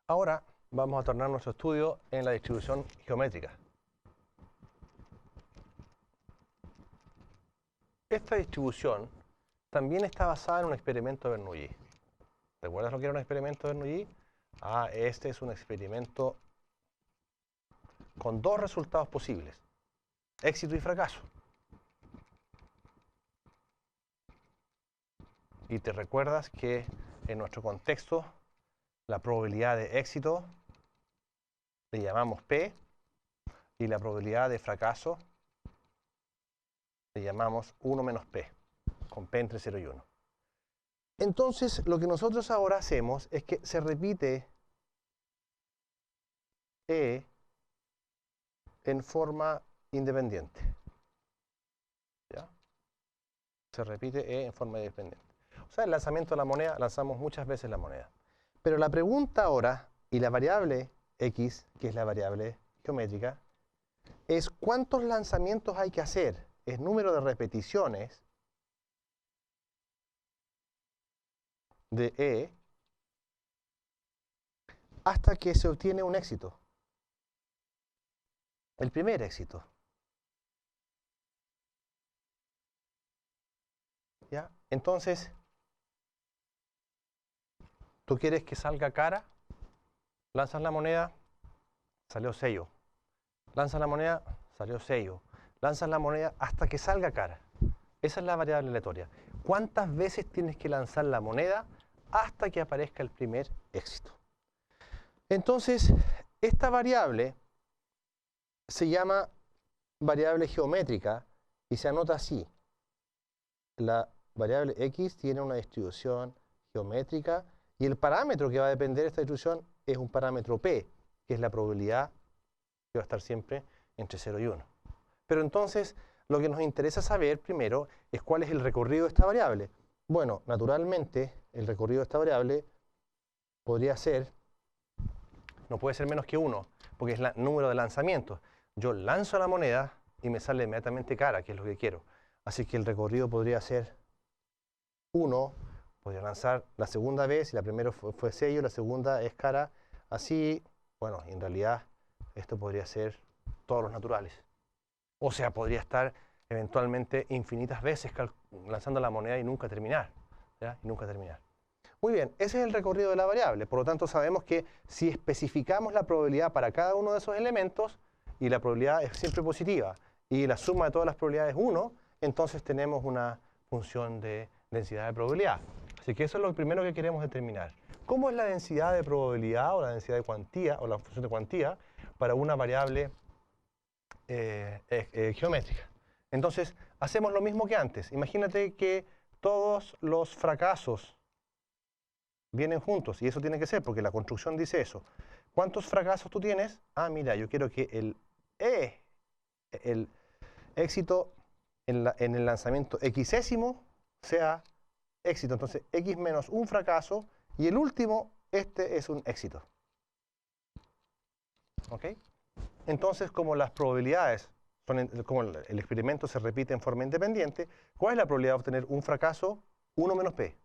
Ahora vamos a tornar nuestro estudio en la distribución geométrica. Esta distribución también está basada en un experimento de Bernoulli. ¿Recuerdas lo que era un experimento de Bernoulli? Este es un experimento con dos resultados posibles, éxito y fracaso. Y te recuerdas que en nuestro contexto la probabilidad de éxito le llamamos P y la probabilidad de fracaso le llamamos 1 menos P, con P entre 0 y 1. Entonces, lo que nosotros ahora hacemos es que se repite E en forma independiente. ¿Ya? Se repite E en forma independiente. O sea, el lanzamiento de la moneda, lanzamos muchas veces la moneda. Pero la pregunta ahora, y la variable X, que es la variable geométrica, es cuántos lanzamientos hay que hacer. Es número de repeticiones de E hasta que se obtiene un éxito. El primer éxito. ¿Ya? Entonces, tú quieres que salga cara, lanzas la moneda, salió sello. Lanzas la moneda, salió sello. Lanzas la moneda hasta que salga cara. Esa es la variable aleatoria. ¿Cuántas veces tienes que lanzar la moneda hasta que aparezca el primer éxito? Entonces, esta variable se llama variable geométrica y se anota así. La variable X tiene una distribución geométrica y el parámetro que va a depender de esta distribución es un parámetro P, que es la probabilidad que va a estar siempre entre 0 y 1. Pero entonces, lo que nos interesa saber primero es cuál es el recorrido de esta variable. Bueno, naturalmente, el recorrido de esta variable podría ser, no puede ser menos que 1, porque es el número de lanzamientos. Yo lanzo la moneda y me sale inmediatamente cara, que es lo que quiero. Así que el recorrido podría ser 1, podría lanzar la segunda vez, y la primera fue sello, la segunda es cara, así, bueno, en realidad esto podría ser todos los naturales. O sea, podría estar eventualmente infinitas veces lanzando la moneda y nunca terminar. ¿Ya? Y nunca terminar. Muy bien, ese es el recorrido de la variable. Por lo tanto, sabemos que si especificamos la probabilidad para cada uno de esos elementos, y la probabilidad es siempre positiva, y la suma de todas las probabilidades es 1, entonces tenemos una función de densidad de probabilidad. Así que eso es lo primero que queremos determinar. ¿Cómo es la densidad de probabilidad o la densidad de cuantía o la función de cuantía para una variable geométrica? Entonces, hacemos lo mismo que antes. Imagínate que todos los fracasos vienen juntos, y eso tiene que ser, porque la construcción dice eso. ¿Cuántos fracasos tú tienes? Mira, yo quiero que el éxito en el lanzamiento xésimo sea éxito. Entonces, x menos un fracaso, y el último, este es un éxito. ¿Ok? Entonces, como las probabilidades, como el experimento se repite en forma independiente, ¿cuál es la probabilidad de obtener un fracaso? 1 menos p.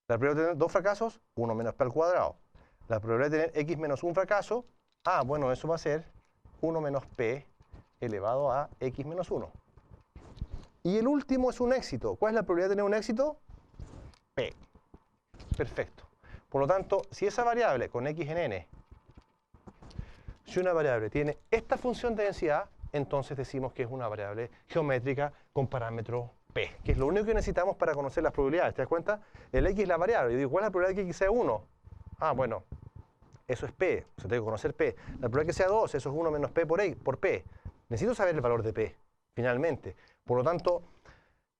La probabilidad de tener dos fracasos, 1 menos p al cuadrado. La probabilidad de tener x menos un fracaso, bueno, eso va a ser 1 menos p elevado a x menos 1. Y el último es un éxito. ¿Cuál es la probabilidad de tener un éxito? P. Perfecto. Por lo tanto, si esa variable con x en n, si una variable tiene esta función de densidad, entonces decimos que es una variable geométrica con parámetro P, que es lo único que necesitamos para conocer las probabilidades. ¿Te das cuenta? El x es la variable. Yo digo, ¿cuál es la probabilidad de que x sea 1? Bueno, eso es P. O sea, tengo que conocer P. La probabilidad de que sea 2, eso es 1 menos P por P. Necesito saber el valor de P, finalmente. Por lo tanto,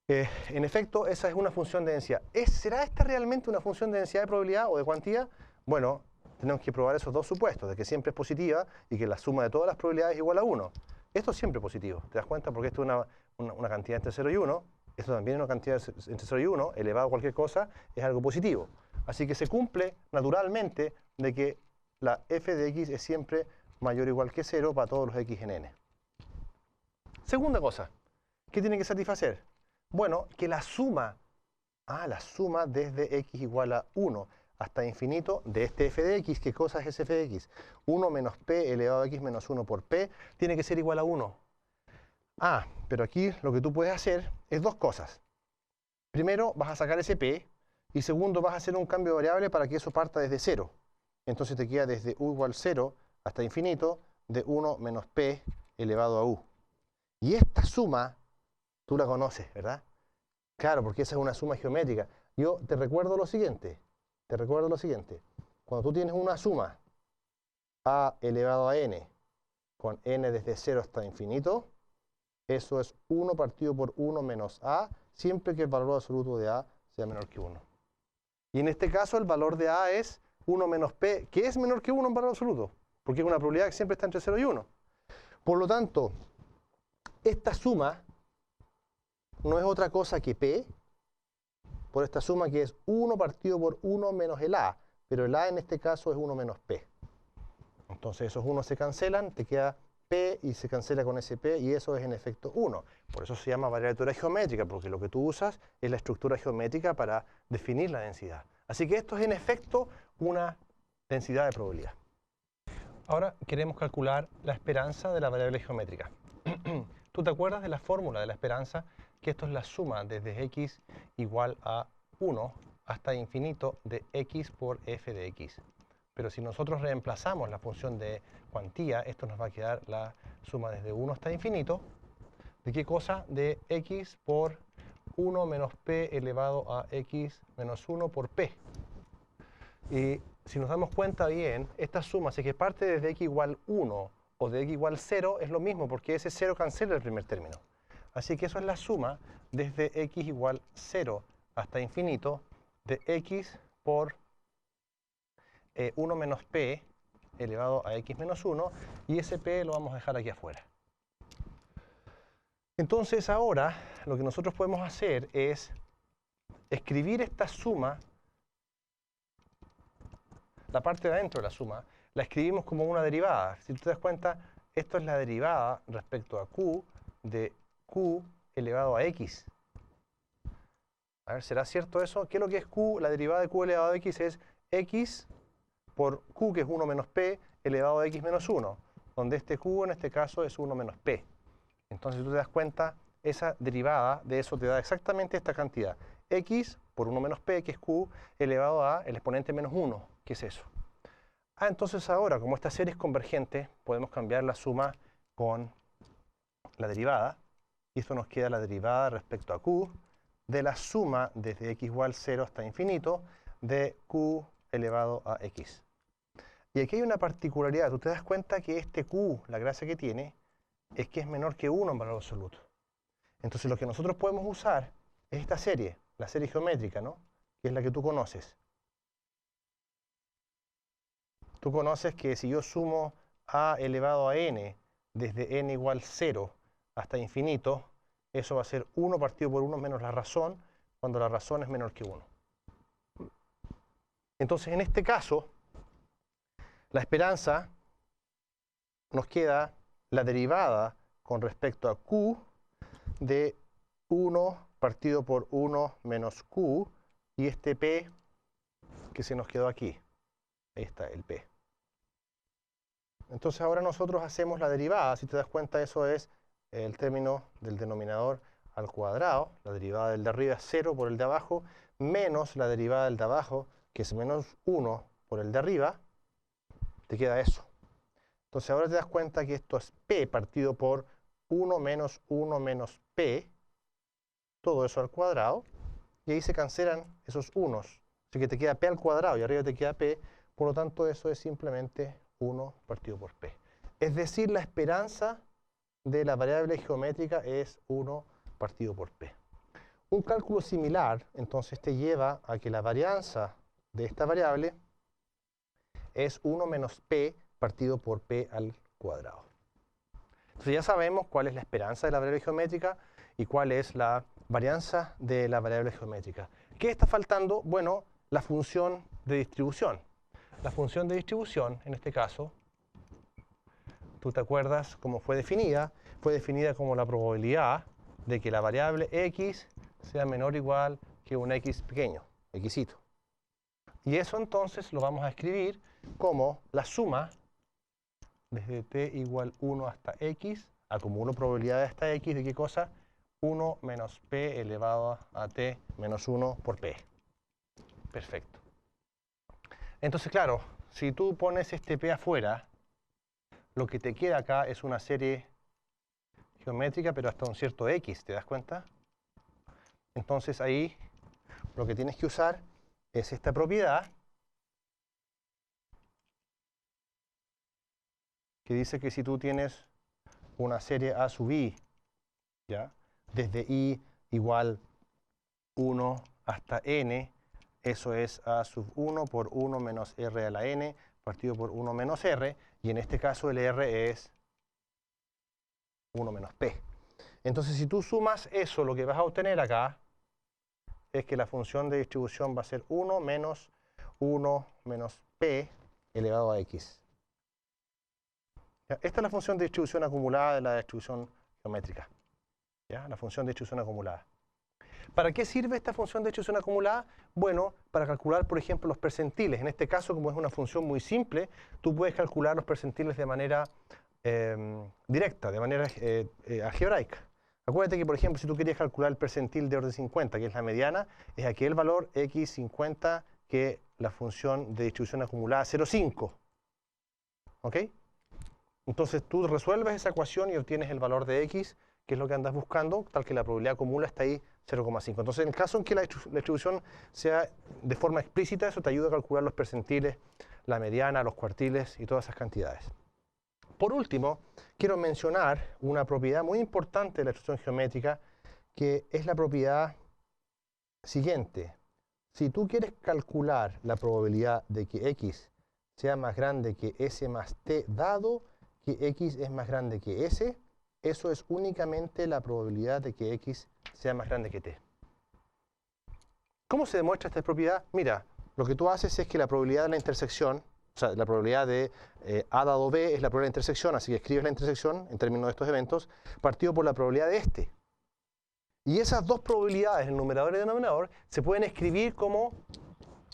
en efecto, esa es una función de densidad. ¿Será esta realmente una función de densidad de probabilidad o de cuantía? Bueno, tenemos que probar esos dos supuestos, de que siempre es positiva y que la suma de todas las probabilidades es igual a 1. Esto es siempre positivo, ¿te das cuenta? Porque esto es una cantidad entre 0 y 1, esto también es una cantidad entre 0 y 1, elevado a cualquier cosa, es algo positivo. Así que se cumple naturalmente de que la f de x es siempre mayor o igual que 0 para todos los x en n. Segunda cosa, ¿qué tiene que satisfacer? Bueno, que la suma desde x igual a 1 hasta infinito de este f de x. ¿Qué cosa es ese f de x? 1 menos p elevado a x menos 1 por p tiene que ser igual a 1. Ah, pero aquí lo que tú puedes hacer es dos cosas. Primero, vas a sacar ese p, y segundo, vas a hacer un cambio de variable para que eso parta desde 0. Entonces te queda desde u igual 0 hasta infinito de 1 menos p elevado a u. Y esta suma, tú la conoces, ¿verdad? Claro, porque esa es una suma geométrica. Yo te recuerdo lo siguiente. Cuando tú tienes una suma a elevado a n, con n desde 0 hasta infinito, eso es 1 partido por 1 menos a, siempre que el valor absoluto de a sea menor que 1. Y en este caso el valor de a es 1 menos p, que es menor que 1 en valor absoluto, porque es una probabilidad que siempre está entre 0 y 1. Por lo tanto, esta suma no es otra cosa que p, por esta suma que es 1 partido por 1 menos el a, pero el a en este caso es 1 menos p. Entonces esos 1 se cancelan, te queda p y se cancela con ese p, y eso es en efecto 1. Por eso se llama variable de teoría geométrica, porque lo que tú usas es la estructura geométrica para definir la densidad. Así que esto es en efecto una densidad de probabilidad. Ahora queremos calcular la esperanza de la variable geométrica. ¿Tú te acuerdas de la fórmula de la esperanza? Que esto es la suma desde x igual a 1 hasta infinito de x por f de x. Pero si nosotros reemplazamos la función de cuantía, esto nos va a quedar la suma desde 1 hasta infinito. ¿De qué cosa? De x por 1 menos p elevado a x menos 1 por p. Y si nos damos cuenta bien, esta suma, si es que parte desde x igual 1 o de x igual 0, es lo mismo, porque ese 0 cancela el primer término. Así que eso es la suma desde x igual 0 hasta infinito de x por 1 menos p elevado a x menos 1, y ese p lo vamos a dejar aquí afuera. Entonces ahora lo que nosotros podemos hacer es escribir esta suma, la parte de adentro de la suma, la escribimos como una derivada. Si tú te das cuenta, esto es la derivada respecto a q de q elevado a x. A ver, ¿será cierto eso? ¿Qué es lo que es q? La derivada de q elevado a x es x por q, que es 1 menos p, elevado a x menos 1, donde este q en este caso es 1 menos p. Entonces, si tú te das cuenta, esa derivada de eso te da exactamente esta cantidad. X por 1 menos p, que es q, elevado a el exponente menos 1, que es eso. Ah, entonces ahora, como esta serie es convergente, podemos cambiar la suma con la derivada. Y esto nos queda la derivada respecto a q de la suma desde x igual 0 hasta infinito de q elevado a x. Y aquí hay una particularidad. Tú te das cuenta que este q, la gracia que tiene, es que es menor que 1 en valor absoluto. Entonces lo que nosotros podemos usar es esta serie, la serie geométrica, ¿no? Que es la que tú conoces. Tú conoces que si yo sumo a elevado a n desde n igual 0 hasta infinito, eso va a ser 1 partido por 1 menos la razón, cuando la razón es menor que 1. Entonces en este caso, la esperanza nos queda la derivada con respecto a q de 1 partido por 1 menos q, y este p que se nos quedó aquí. Ahí está el p. Entonces ahora nosotros hacemos la derivada. Si te das cuenta, eso es el término del denominador al cuadrado. La derivada del de arriba es 0 por el de abajo, menos la derivada del de abajo, que es menos 1 por el de arriba. Te queda eso. Entonces ahora te das cuenta que esto es p partido por 1 menos p, todo eso al cuadrado, y ahí se cancelan esos unos. Así que te queda p al cuadrado y arriba te queda p, por lo tanto eso es simplemente 1 partido por p. Es decir, la esperanza de la variable geométrica es 1 partido por p. Un cálculo similar, entonces, te lleva a que la varianza de esta variable es 1 menos p partido por p al cuadrado. Entonces ya sabemos cuál es la esperanza de la variable geométrica y cuál es la varianza de la variable geométrica. ¿Qué está faltando? Bueno, la función de distribución. La función de distribución, en este caso, ¿tú te acuerdas cómo fue definida? Fue definida como la probabilidad de que la variable x sea menor o igual que un x pequeño, xito. Y eso entonces lo vamos a escribir como la suma desde t igual 1 hasta x, acumulo probabilidades hasta x, ¿de qué cosa? 1 menos p elevado a t menos 1 por p. Perfecto. Entonces, claro, si tú pones este p afuera, lo que te queda acá es una serie geométrica, pero hasta un cierto x, ¿te das cuenta? Entonces ahí lo que tienes que usar es esta propiedad que dice que si tú tienes una serie a sub i, ¿ya? Desde i igual 1 hasta n, eso es a sub 1 por 1 menos r a la n partido por 1 menos r, y en este caso el r es 1 menos p. Entonces si tú sumas eso, lo que vas a obtener acá es que la función de distribución va a ser 1 menos p elevado a x. ¿Ya? Esta es la función de distribución acumulada de la distribución geométrica. ¿Ya? La función de distribución acumulada. ¿Para qué sirve esta función de distribución acumulada? Bueno, para calcular, por ejemplo, los percentiles. En este caso, como es una función muy simple, tú puedes calcular los percentiles de manera directa, de manera algebraica. Acuérdate que, por ejemplo, si tú querías calcular el percentil de orden 50, que es la mediana, es aquel valor x50 que la función de distribución acumulada 0,5. ¿Ok? Entonces tú resuelves esa ecuación y obtienes el valor de x, que es lo que andas buscando, tal que la probabilidad acumula está ahí 0,5. Entonces, en el caso en que la distribución sea de forma explícita, eso te ayuda a calcular los percentiles, la mediana, los cuartiles y todas esas cantidades. Por último, quiero mencionar una propiedad muy importante de la distribución geométrica, que es la propiedad siguiente. Si tú quieres calcular la probabilidad de que x sea más grande que s más t, dado que x es más grande que s, eso es únicamente la probabilidad de que x sea más grande que t. ¿Cómo se demuestra esta propiedad? Mira, lo que tú haces es que la probabilidad de la intersección, o sea, la probabilidad de A dado B es la probabilidad de intersección, así que escribes la intersección en términos de estos eventos, partido por la probabilidad de este. Y esas dos probabilidades, el numerador y el denominador, se pueden escribir como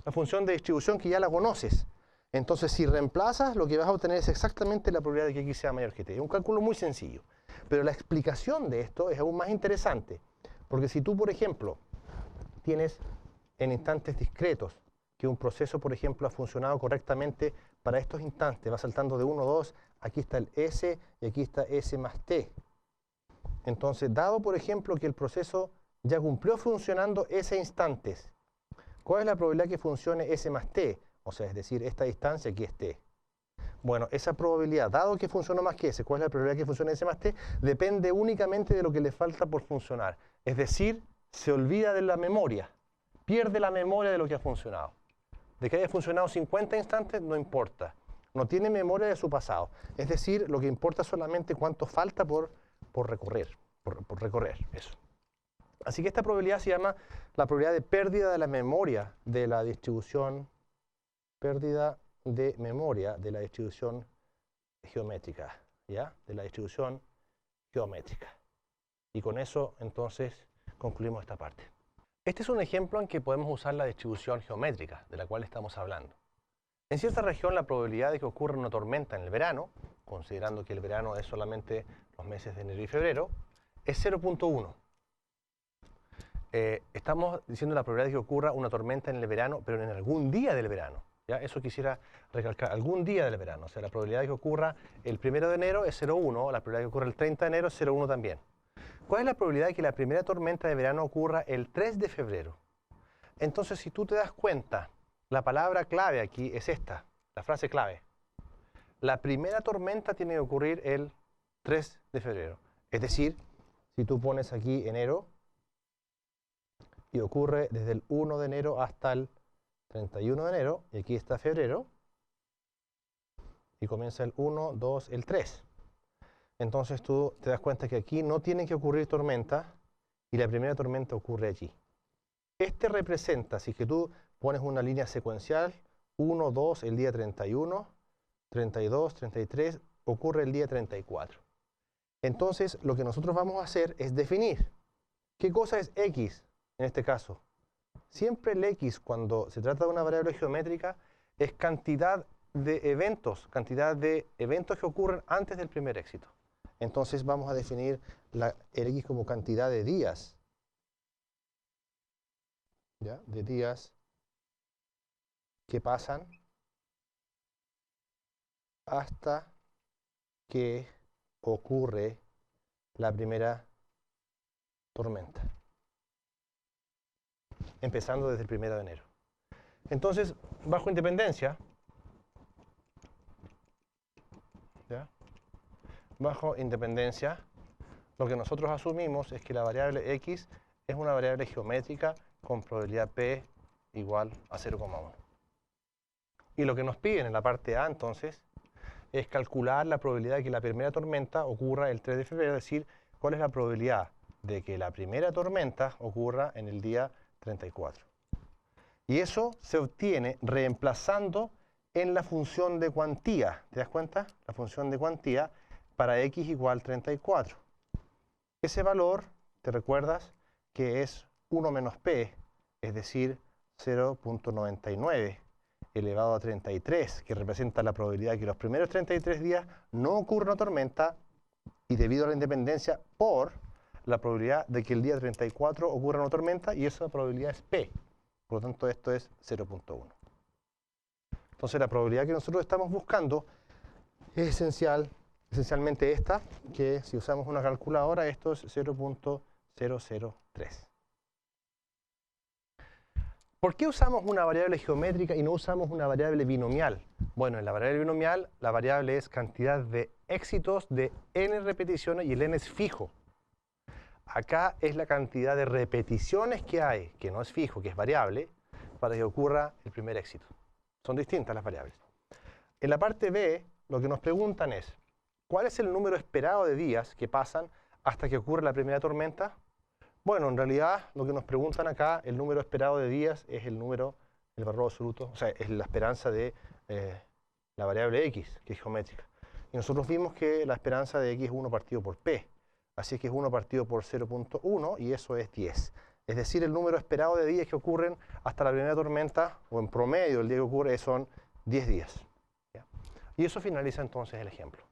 la función de distribución que ya la conoces. Entonces, si reemplazas, lo que vas a obtener es exactamente la probabilidad de que x sea mayor que t. Es un cálculo muy sencillo. Pero la explicación de esto es aún más interesante. Porque si tú, por ejemplo, tienes en instantes discretos que un proceso, por ejemplo, ha funcionado correctamente para estos instantes, va saltando de 1 a 2, aquí está el s y aquí está s más t. Entonces, dado, por ejemplo, que el proceso ya cumplió funcionando ese instantes, ¿cuál es la probabilidad que funcione s más t? O sea, es decir, esta distancia aquí es t. Bueno, esa probabilidad, dado que funcionó más que s, ¿cuál es la probabilidad que funcione s más t? Depende únicamente de lo que le falta por funcionar. Es decir, se olvida de la memoria, pierde la memoria de lo que ha funcionado. De que haya funcionado 50 instantes, no importa. No tiene memoria de su pasado. Es decir, lo que importa es solamente cuánto falta por recorrer. Por recorrer, eso. Así que esta probabilidad se llama la probabilidad de pérdida de la memoria de la distribución, pérdida de memoria de la distribución geométrica, ¿ya? De la distribución geométrica. Y con eso, entonces, concluimos esta parte. Este es un ejemplo en que podemos usar la distribución geométrica, de la cual estamos hablando. En cierta región, la probabilidad de que ocurra una tormenta en el verano, considerando que el verano es solamente los meses de enero y febrero, es 0,1. Estamos diciendo la probabilidad de que ocurra una tormenta en el verano, pero en algún día del verano. ¿Ya? Eso quisiera recalcar, algún día del verano. O sea, la probabilidad de que ocurra el 1 de enero es 0,1, la probabilidad de que ocurra el 30 de enero es 0,1 también. ¿Cuál es la probabilidad de que la primera tormenta de verano ocurra el 3 de febrero? Entonces, si tú te das cuenta, la palabra clave aquí es esta, la frase clave. La primera tormenta tiene que ocurrir el 3 de febrero. Es decir, si tú pones aquí enero y ocurre desde el 1 de enero hasta el 31 de enero, y aquí está febrero, y comienza el 1, 2, el 3. Entonces tú te das cuenta que aquí no tiene que ocurrir tormenta, y la primera tormenta ocurre allí. Este representa, si es que tú pones una línea secuencial, 1, 2, el día 31, 32, 33, ocurre el día 34. Entonces, lo que nosotros vamos a hacer es definir qué cosa es x, en este caso. Siempre el x, cuando se trata de una variable geométrica, es cantidad de eventos que ocurren antes del primer éxito. Entonces vamos a definir el x como cantidad de días, ¿ya? De días que pasan hasta que ocurre la primera tormenta, empezando desde el 1 de enero. Entonces, bajo independencia, ¿ya? Bajo independencia, lo que nosotros asumimos es que la variable x es una variable geométrica con probabilidad p igual a 0,1. Y lo que nos piden en la parte A, entonces, es calcular la probabilidad de que la primera tormenta ocurra el 3 de febrero, es decir, cuál es la probabilidad de que la primera tormenta ocurra en el día 34. Y eso se obtiene reemplazando en la función de cuantía. ¿Te das cuenta? La función de cuantía para x igual 34. Ese valor, ¿te recuerdas? Que es 1 menos p, es decir, 0.99 elevado a 33, que representa la probabilidad de que los primeros 33 días no ocurra una tormenta, y debido a la independencia por la probabilidad de que el día 34 ocurra una tormenta, y esa probabilidad es p. Por lo tanto, esto es 0.1. Entonces, la probabilidad que nosotros estamos buscando es esencialmente esta, que si usamos una calculadora, esto es 0.003. ¿Por qué usamos una variable geométrica y no usamos una variable binomial? Bueno, en la variable binomial, la variable es cantidad de éxitos de n repeticiones y el n es fijo. Acá es la cantidad de repeticiones que hay, que no es fijo, que es variable, para que ocurra el primer éxito. Son distintas las variables. En la parte B, lo que nos preguntan es, ¿cuál es el número esperado de días que pasan hasta que ocurra la primera tormenta? Bueno, en realidad, lo que nos preguntan acá, el número esperado de días es el número, el valor absoluto, o sea, es la esperanza de la variable x, que es geométrica. Y nosotros vimos que la esperanza de x es 1 partido por p. Así que es 1 partido por 0.1 y eso es 10. Es decir, el número esperado de días que ocurren hasta la primera tormenta, o en promedio el día que ocurre, son 10 días. ¿Ya? Y eso finaliza entonces el ejemplo.